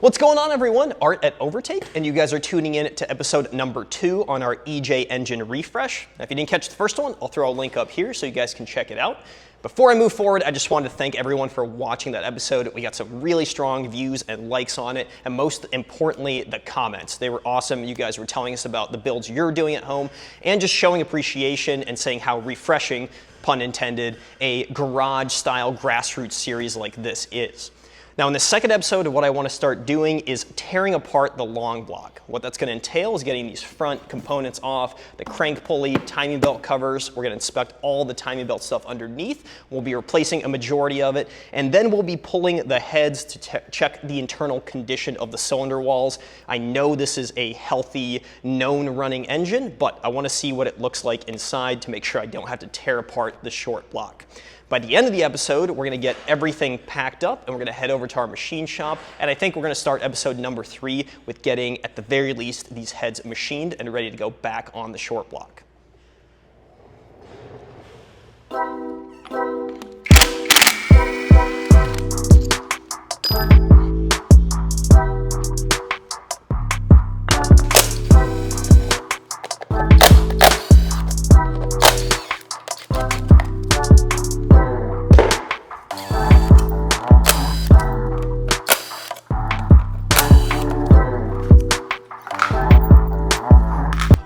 What's going on, everyone? Art at Overtake, and you guys are tuning in to episode number 2 on our EJ engine refresh. Now, if you didn't catch the first one, I'll throw a link up here so you guys can check it out. Before I move forward, I just wanted to thank everyone for watching that episode. We got some really strong views and likes on it, and most importantly, the comments. They were awesome. You guys were telling us about the builds you're doing at home and just showing appreciation and saying how refreshing, pun intended, a garage-style grassroots series like this is. Now, in the second episode, what I want to start doing is tearing apart the long block. What that's going to entail is getting these front components off, the crank pulley, timing belt covers. We're going to inspect all the timing belt stuff underneath. We'll be replacing a majority of it, and then we'll be pulling the heads to check the internal condition of the cylinder walls. I know this is a healthy, known running engine, but I want to see what it looks like inside to make sure I don't have to tear apart the short block. By the end of the episode, we're going to get everything packed up and we're going to head over to our machine shop. And I think we're going to start episode number 3 with getting, at the very least, these heads machined and ready to go back on the short block.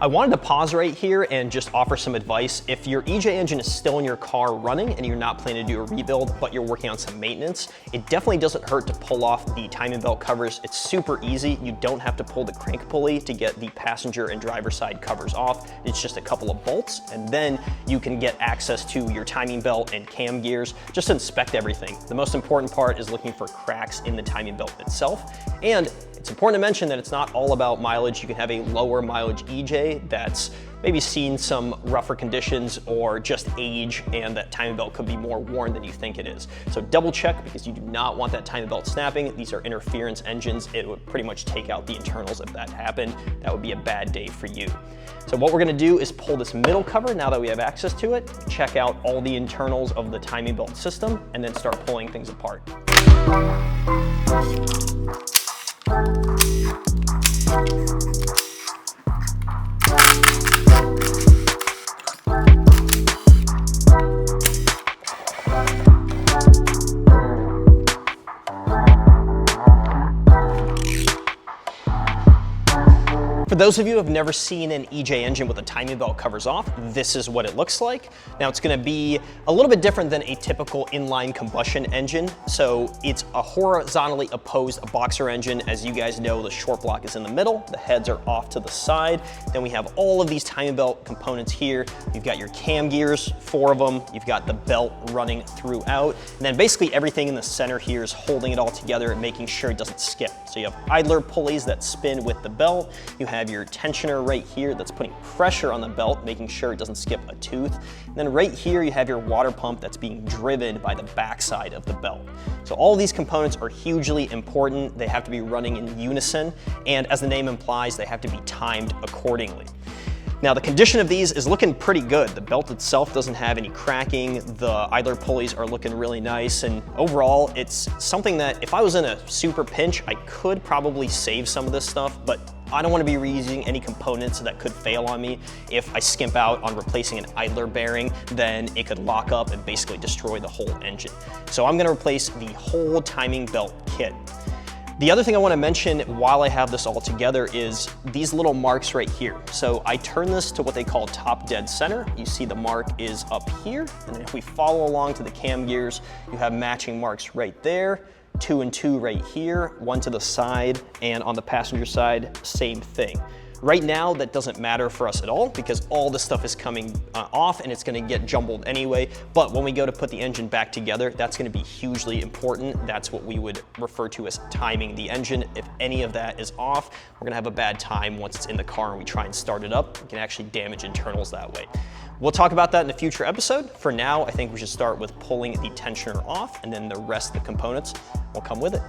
I wanted to pause right here and just offer some advice. If your EJ engine is still in your car running and you're not planning to do a rebuild, but you're working on some maintenance, it definitely doesn't hurt to pull off the timing belt covers. It's super easy. You don't have to pull the crank pulley to get the passenger and driver side covers off. It's just a couple of bolts, and then you can get access to your timing belt and cam gears. Just inspect everything. The most important part is looking for cracks in the timing belt itself. And it's important to mention that it's not all about mileage. You can have a lower mileage EJ that's maybe seen some rougher conditions or just age, and that timing belt could be more worn than you think it is. So double check, because you do not want that timing belt snapping. These are interference engines. It would pretty much take out the internals if that happened. That would be a bad day for you. So what we're gonna do is pull this middle cover now that we have access to it, check out all the internals of the timing belt system, and then start pulling things apart. For those of you who have never seen an EJ engine with the timing belt covers off, this is what it looks like. Now, it's going to be a little bit different than a typical inline combustion engine. So it's a horizontally opposed boxer engine. As you guys know, the short block is in the middle, the heads are off to the side. Then we have all of these timing belt components here. You've got your cam gears, 4 of them. You've got the belt running throughout. And then basically everything in the center here is holding it all together and making sure it doesn't skip. So you have idler pulleys that spin with the belt. You have your tensioner right here that's putting pressure on the belt, making sure it doesn't skip a tooth. And then right here you have your water pump that's being driven by the backside of the belt. So all of these components are hugely important. They have to be running in unison, and as the name implies, they have to be timed accordingly. Now, the condition of these is looking pretty good. The belt itself doesn't have any cracking. The idler pulleys are looking really nice. And overall, it's something that if I was in a super pinch, I could probably save some of this stuff, but I don't want to be reusing any components that could fail on me. If I skimp out on replacing an idler bearing, then it could lock up and basically destroy the whole engine. So I'm going to replace the whole timing belt kit. The other thing I want to mention while I have this all together is these little marks right here. So I turn this to what they call top dead center. You see the mark is up here, and if we follow along to the cam gears, you have matching marks right there, 2 and 2 right here, 1 to the side, and on the passenger side, same thing. Right now, that doesn't matter for us at all because all this stuff is coming off and it's gonna get jumbled anyway. But when we go to put the engine back together, that's gonna be hugely important. That's what we would refer to as timing the engine. If any of that is off, we're gonna have a bad time once it's in the car and we try and start it up. We can actually damage internals that way. We'll talk about that in a future episode. For now, I think we should start with pulling the tensioner off, and then the rest of the components will come with it.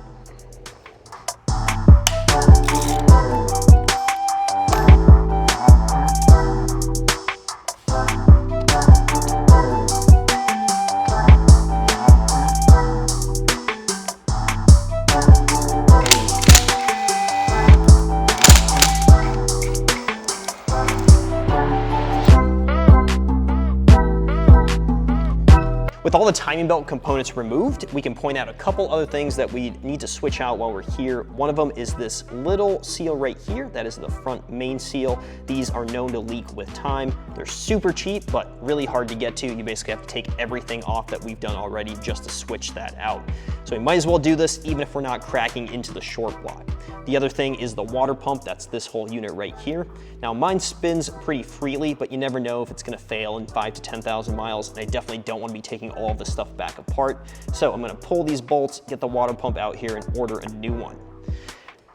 With all the timing belt components removed, we can point out a couple other things that we need to switch out while we're here. One of them is this little seal right here. That is the front main seal. These are known to leak with time. They're super cheap, but really hard to get to. You basically have to take everything off that we've done already just to switch that out. So we might as well do this even if we're not cracking into the short block. The other thing is the water pump. That's this whole unit right here. Now mine spins pretty freely, but you never know if it's gonna fail in 5,000 to 10,000 miles, and I definitely don't wanna be taking all of this stuff back apart. So I'm gonna pull these bolts, get the water pump out here, and order a new one.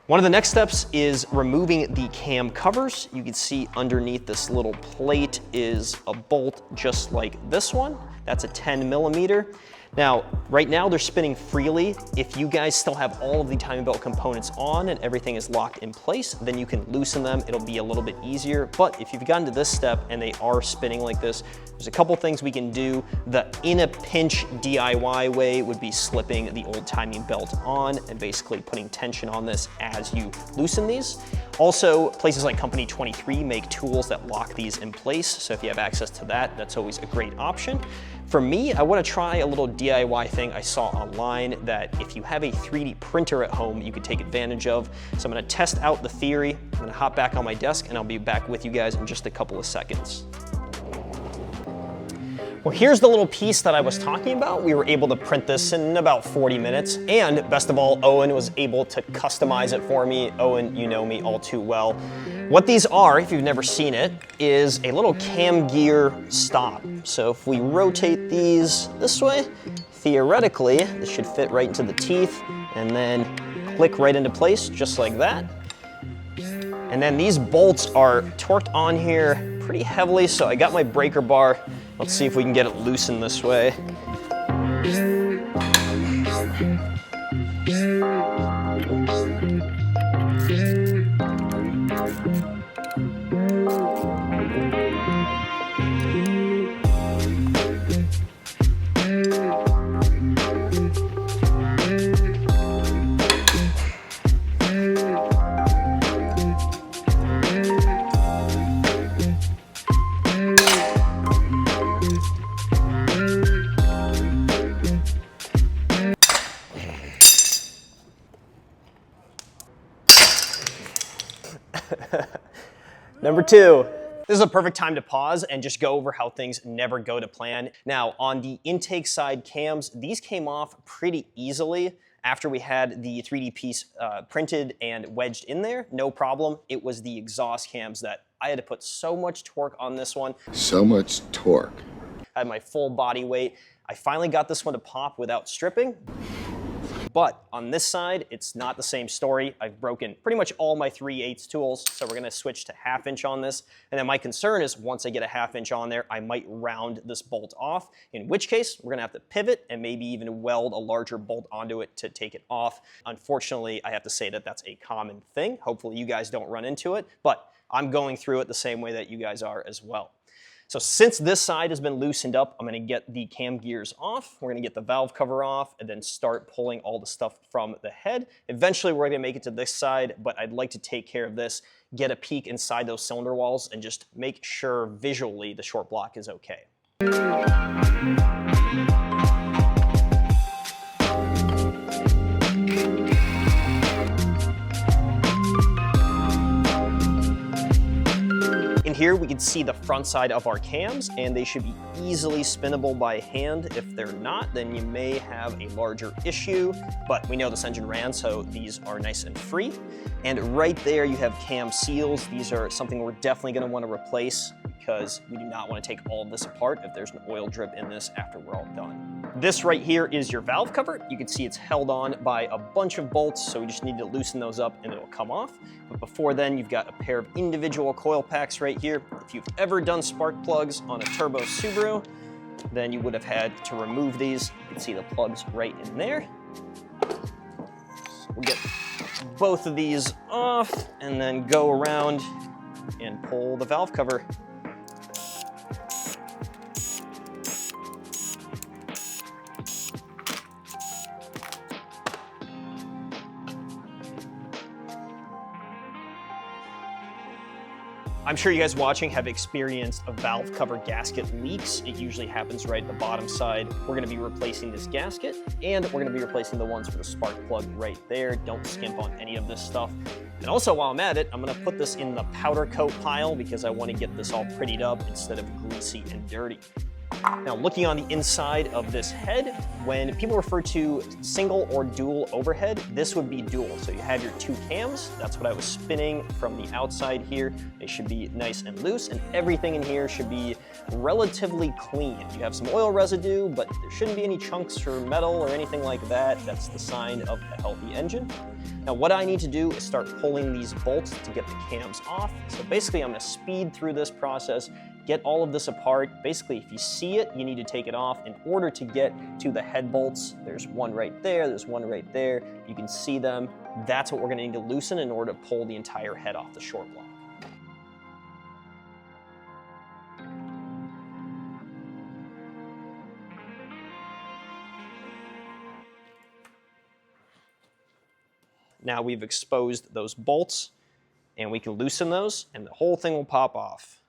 One of the next steps is removing the cam covers. You can see underneath this little plate is a bolt just like this one. That's a 10 millimeter. Now, right now they're spinning freely. If you guys still have all of the timing belt components on and everything is locked in place, then you can loosen them. It'll be a little bit easier. But if you've gotten to this step and they are spinning like this, there's a couple things we can do. The in a pinch DIY way would be slipping the old timing belt on and basically putting tension on this as you loosen these. Also, places like Company 23 make tools that lock these in place. So if you have access to that, that's always a great option. For me, I want to try a little DIY thing I saw online that if you have a 3D printer at home, you could take advantage of. So I'm going to test out the theory. I'm going to hop back on my desk and I'll be back with you guys in just a couple of seconds. Well, here's the little piece that I was talking about. We were able to print this in about 40 minutes. And best of all, Owen was able to customize it for me. Owen, you know me all too well. What these are, if you've never seen it, is a little cam gear stop. So if we rotate these this way, theoretically, this should fit right into the teeth and then click right into place, just like that. And then these bolts are torqued on here pretty heavily, so I got my breaker bar. Let's see if we can get it loosened this way. Number two, this is a perfect time to pause and just go over how things never go to plan. Now, on the intake side cams, these came off pretty easily after we had the 3D piece printed and wedged in there. No problem. It was the exhaust cams that I had to put so much torque on this one. So much torque. I had my full body weight. I finally got this one to pop without stripping. But on this side, it's not the same story. I've broken pretty much all my 3/8 tools, so we're gonna switch to 1/2 inch on this. And then my concern is once I get a 1/2 inch on there, I might round this bolt off, in which case we're gonna have to pivot and maybe even weld a larger bolt onto it to take it off. Unfortunately, I have to say that that's a common thing. Hopefully you guys don't run into it, but I'm going through it the same way that you guys are as well. So since this side has been loosened up, I'm gonna get the cam gears off. We're gonna get the valve cover off and then start pulling all the stuff from the head. Eventually we're gonna make it to this side, but I'd like to take care of this, get a peek inside those cylinder walls and just make sure visually the short block is okay. In here we can see the front side of our cams and they should be easily spinnable by hand. If they're not, then you may have a larger issue, but we know this engine ran, so these are nice and free. And right there you have cam seals. These are something we're definitely gonna wanna replace because we do not wanna take all of this apart if there's an oil drip in this after we're all done. This right here is your valve cover. You can see it's held on by a bunch of bolts, so we just need to loosen those up and it'll come off. But before then, you've got a pair of individual coil packs right here. If you've ever done spark plugs on a turbo Subaru, then you would have had to remove these. You can see the plugs right in there. We'll get both of these off and then go around and pull the valve cover. I'm sure you guys watching have experienced a valve cover gasket leaks. It usually happens right at the bottom side. We're gonna be replacing this gasket, and we're gonna be replacing the ones for the spark plug right there. Don't skimp on any of this stuff. And also, while I'm at it, I'm gonna put this in the powder coat pile because I wanna get this all prettied up instead of greasy and dirty. Now, looking on the inside of this head, when people refer to single or dual overhead, this would be dual. So you have your two cams. That's what I was spinning from the outside here. They should be nice and loose, and everything in here should be relatively clean. You have some oil residue, but there shouldn't be any chunks or metal or anything like that. That's the sign of a healthy engine. Now, what I need to do is start pulling these bolts to get the cams off. So basically, I'm gonna speed through this process, get all of this apart. Basically, if you see it, you need to take it off in order to get to the head bolts. There's one right there, there's one right there. You can see them. That's what we're gonna need to loosen in order to pull the entire head off the short block. Now we've exposed those bolts, and we can loosen those, and the whole thing will pop off.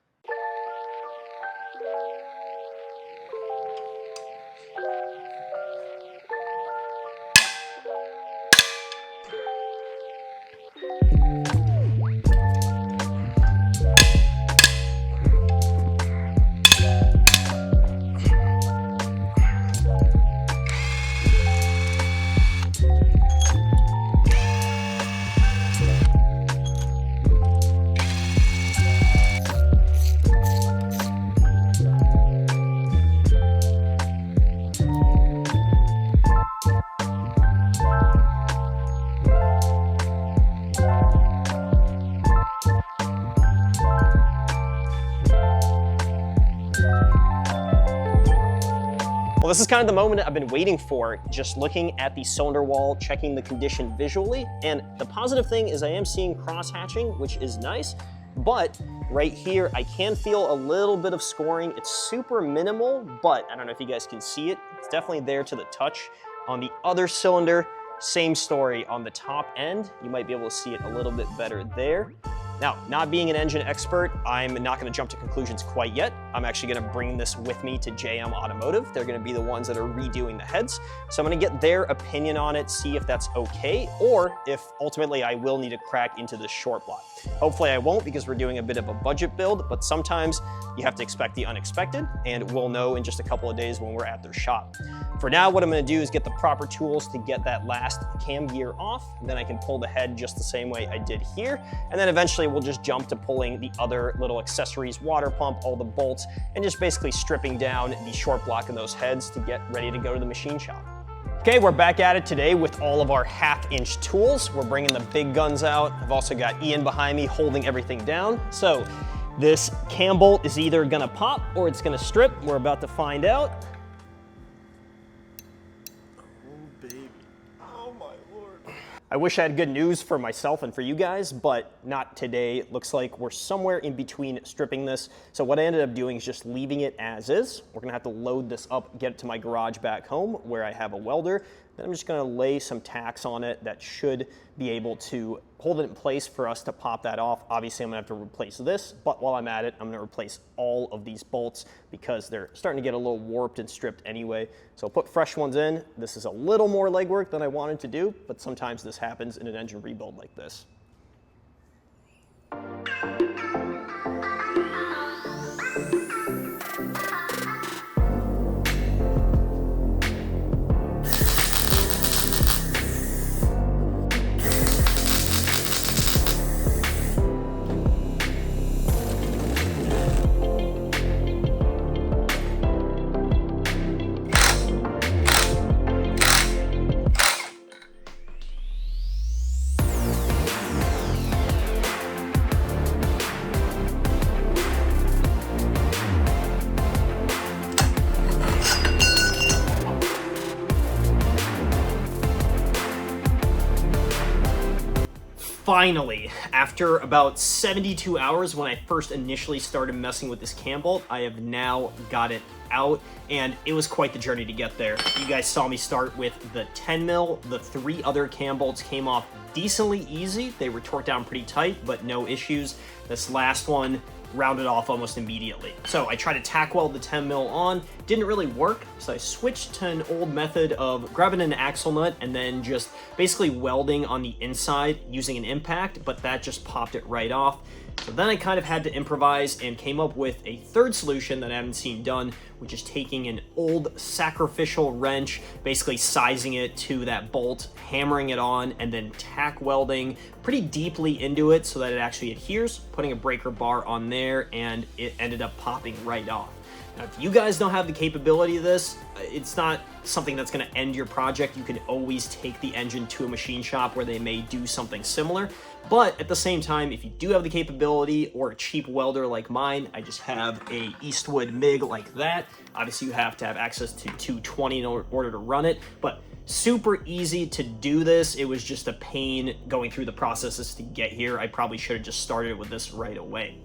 Well, this is kind of the moment I've been waiting for, just looking at the cylinder wall, checking the condition visually. And the positive thing is I am seeing cross-hatching, which is nice. But right here, I can feel a little bit of scoring. It's super minimal, but I don't know if you guys can see it. It's definitely there to the touch. On the other cylinder, same story. On the top end, you might be able to see it a little bit better there. Now, not being an engine expert, I'm not gonna jump to conclusions quite yet. I'm actually gonna bring this with me to JM Automotive. They're gonna be the ones that are redoing the heads. So I'm gonna get their opinion on it, see if that's okay, or if ultimately I will need to crack into this short block. Hopefully I won't, because we're doing a bit of a budget build, but sometimes you have to expect the unexpected, and we'll know in just a couple of days when we're at their shop. For now, what I'm gonna do is get the proper tools to get that last cam gear off, and then I can pull the head just the same way I did here, and then eventually we'll just jump to pulling the other little accessories, water pump, all the bolts, and just basically stripping down the short block of those heads to get ready to go to the machine shop. Okay, we're back at it today with all of our 1/2-inch tools. We're bringing the big guns out. I've also got Ian behind me holding everything down. So this cam bolt is either gonna pop or it's gonna strip. We're about to find out. I wish I had good news for myself and for you guys, but not today. It looks like we're somewhere in between stripping this. So what I ended up doing is just leaving it as is. We're gonna have to load this up, get it to my garage back home where I have a welder. Then I'm just gonna lay some tacks on it that should be able to hold it in place for us to pop that off. Obviously, I'm gonna have to replace this, but while I'm at it, I'm gonna replace all of these bolts because they're starting to get a little warped and stripped anyway. So I'll put fresh ones in. This is a little more legwork than I wanted to do, but sometimes this happens in an engine rebuild like this. Finally, after about 72 hours when I first initially started messing with this cam bolt, I have now got it out, and it was quite the journey to get there. You guys saw me start with the 10 mil. The 3 other cam bolts came off decently easy. They were torqued down pretty tight, but no issues. This last one rounded off almost immediately. So I tried to tack weld the 10 mil on, didn't really work, so I switched to an old method of grabbing an axle nut and then just basically welding on the inside using an impact, but that just popped it right off. So then I kind of had to improvise and came up with a third solution that I haven't seen done, which is taking an old sacrificial wrench, basically sizing it to that bolt, hammering it on, and then tack welding pretty deeply into it so that it actually adheres, putting a breaker bar on there, and it ended up popping right off. Now, if you guys don't have the capability of this, it's not something that's going to end your project. You can always take the engine to a machine shop where they may do something similar. But at the same time, if you do have the capability or a cheap welder like mine, I just have a Eastwood MIG like that. Obviously, you have to have access to 220 in order to run it, but super easy to do this. It was just a pain going through the processes to get here. I probably should have just started with this right away.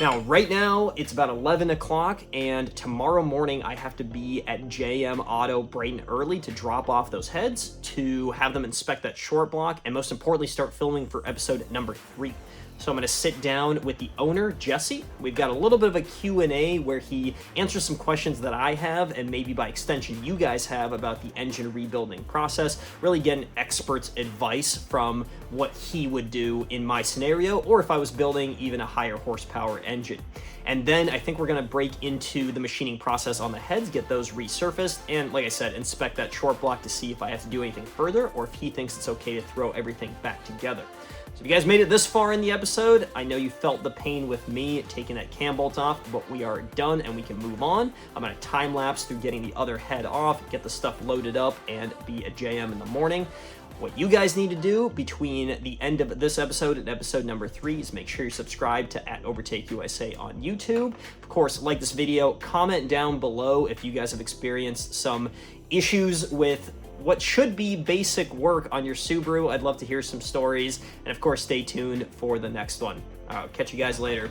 Now, right now, it's about 11 o'clock, and tomorrow morning I have to be at JM Auto bright and early to drop off those heads, to have them inspect that short block, and most importantly, start filming for episode number 3. So I'm going to sit down with the owner, Jesse. We've got a little bit of a Q&A where he answers some questions that I have, and maybe by extension you guys have, about the engine rebuilding process. Really get an expert's advice from what he would do in my scenario, or if I was building even a higher horsepower engine. And then I think we're going to break into the machining process on the heads, get those resurfaced, and like I said, inspect that short block to see if I have to do anything further, or if he thinks it's okay to throw everything back together. So if you guys made it this far in the episode, I know you felt the pain with me taking that cam bolt off, but we are done and we can move on. I'm going to time lapse through getting the other head off, get the stuff loaded up, and be at JM in the morning. What you guys need to do between the end of this episode and episode number 3 is make sure you subscribe to @OvertakeUSA on YouTube. Of course, like this video, comment down below if you guys have experienced some issues with what should be basic work on your Subaru. I'd love to hear some stories, and of course, stay tuned for the next one. Catch you guys later.